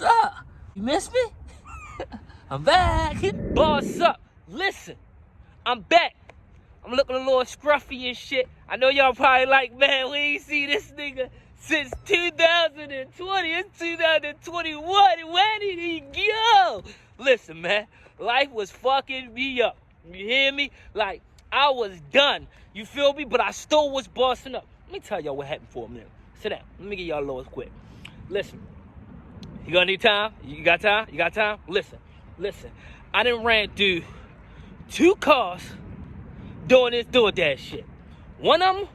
What's up? You miss me? I'm back. Boss up. Listen, I'm back. I'm looking a little scruffy and shit. I know y'all probably like, man, we ain't see this nigga since 2020. It's 2021. Where did he go? Listen, man, life was fucking me up. You hear me? Like, I was done. You feel me? But I still was bossing up. Let me tell y'all what happened for a minute. Sit down. Let me get y'all a little quick. Listen, you gonna need time? You got time? You got time? Listen. I done ran through 2 cars doing this DoorDash shit. One of them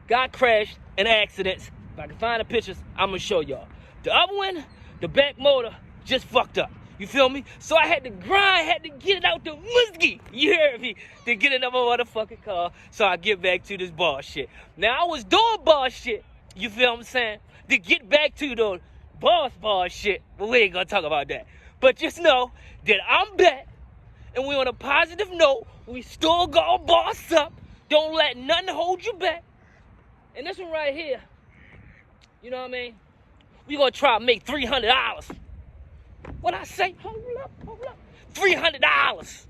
got crashed in accidents. If I can find the pictures, I'm gonna show y'all. The other one, the back motor just fucked up. You feel me? So I had to grind, had to get it out the whiskey. You hear me? To get in my motherfucking car so I get back to this boss shit. Now I was doing boss shit. You feel what I'm saying? To get back to the boss shit. But we ain't gonna talk about that. But just know that I'm back. And we on a positive note. We still gonna boss up. Don't let nothing hold you back. And this one right here, you know what I mean? We gonna try to make $300. What I say? Hold up. $300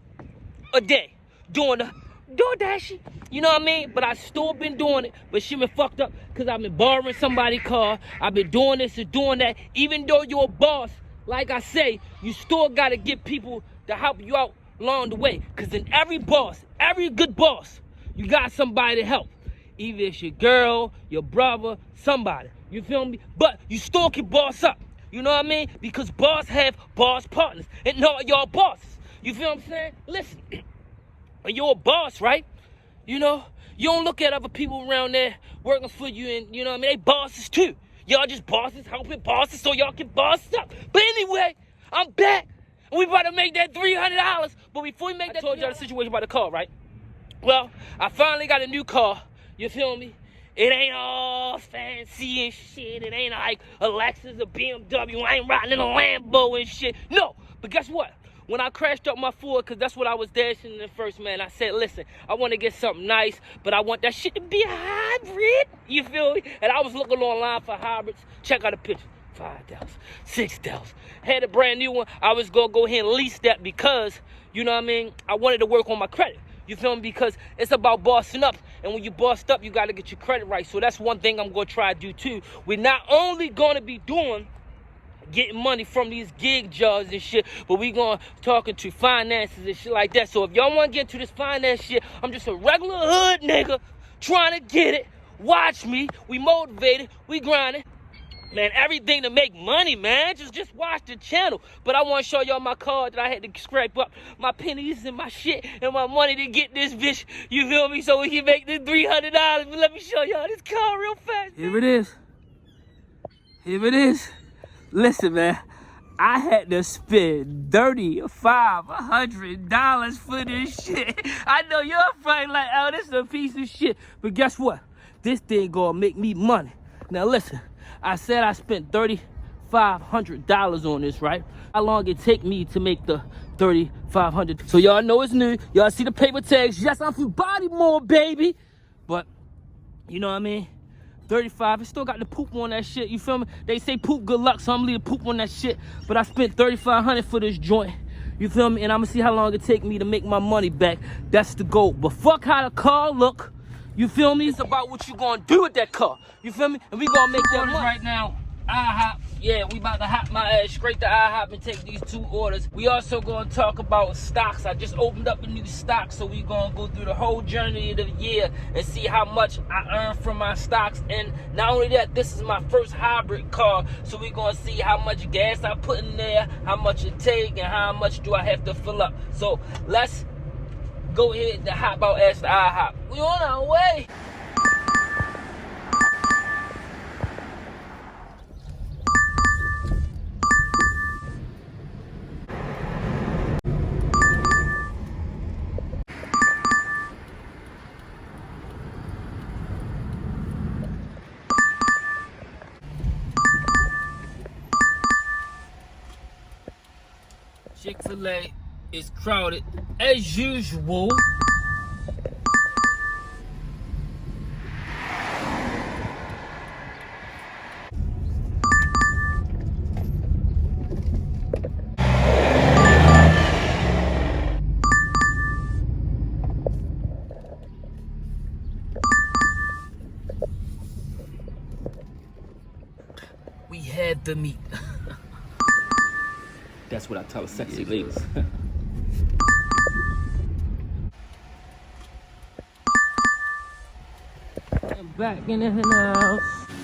a day doing the DoorDash. You know what I mean? But I still been doing it. But shit been fucked up because I've been borrowing somebody's car. I've been doing this and doing that. Even though you're a boss, like I say, you still gotta get people to help you out along the way. Because in every boss, every good boss, you got somebody to help. Either it's your girl, your brother, somebody. You feel me? But you still can boss up. You know what I mean? Because boss have boss partners. And not y'all bosses. You feel what I'm saying? Listen, when you're a boss, right? You know, you don't look at other people around there working for you and, you know what I mean? They bosses too. Y'all just bosses helping bosses so y'all can boss up. But anyway, I'm back. And we about to make that $300. But before we make that, I told y'all the situation about the car, right? Well, I finally got a new car. You feel me? It ain't all fancy and shit. It ain't like a Lexus or BMW. I ain't riding in a Lambo and shit. No, but guess what? When I crashed up my Ford, because that's what I was dashing in first, man, I said, listen, I want to get something nice, but I want that shit to be a hybrid. You feel me? And I was looking online for hybrids. Check out the picture. $5,000, $6,000. Had a brand new one. I was going to go ahead and lease that because, you know what I mean, I wanted to work on my credit. You feel me? Because it's about bossing up. And when you bossed up, you got to get your credit right. So that's one thing I'm going to try to do too. We're not only going to be getting money from these gig jobs and shit, but we going to talking to finances and shit like that. So if y'all want to get into this finance shit, I'm just a regular hood nigga trying to get it. Watch me. We motivated. We grinding. Man, everything to make money, man. Just watch the channel. But I want to show y'all my card that I had to scrape up my pennies and my shit and my money to get this bitch. You feel me? So we can make this $300. But let me show y'all this car real fast. Here it is. Here it is. Listen, man. I had to spend $3,500 for this shit. I know you're probably like, oh, this is a piece of shit. But guess what? This thing gonna make me money. Now listen. I said I spent $3,500 on this, right? How long it take me to make the $3,500? So y'all know it's new. Y'all see the paper tags. Yes, I'm from Baltimore, baby. But, you know what I mean? 35, it still got the poop on that shit. You feel me? They say poop good luck, so I'm leaving poop on that shit. But I spent $3,500 for this joint. You feel me? And I'm gonna see how long it take me to make my money back. That's the goal. But fuck how the car look. You feel me? It's about what you gonna do with that car. You feel me? And we gonna make that money. Right now, IHOP. Yeah, we about to hop my ass straight to IHOP and take these 2 orders. We also gonna talk about stocks. I just opened up a new stock, so we gonna go through the whole journey of the year and see how much I earn from my stocks. And not only that, this is my first hybrid car, so we gonna see how much gas I put in there, how much it take, and how much do I have to fill up. So let's go ahead and hop out as the IHOP. We on our way. Chick-fil-A is crowded as usual. want the meat. That's what I tell sexy ladies. I'm back in the house.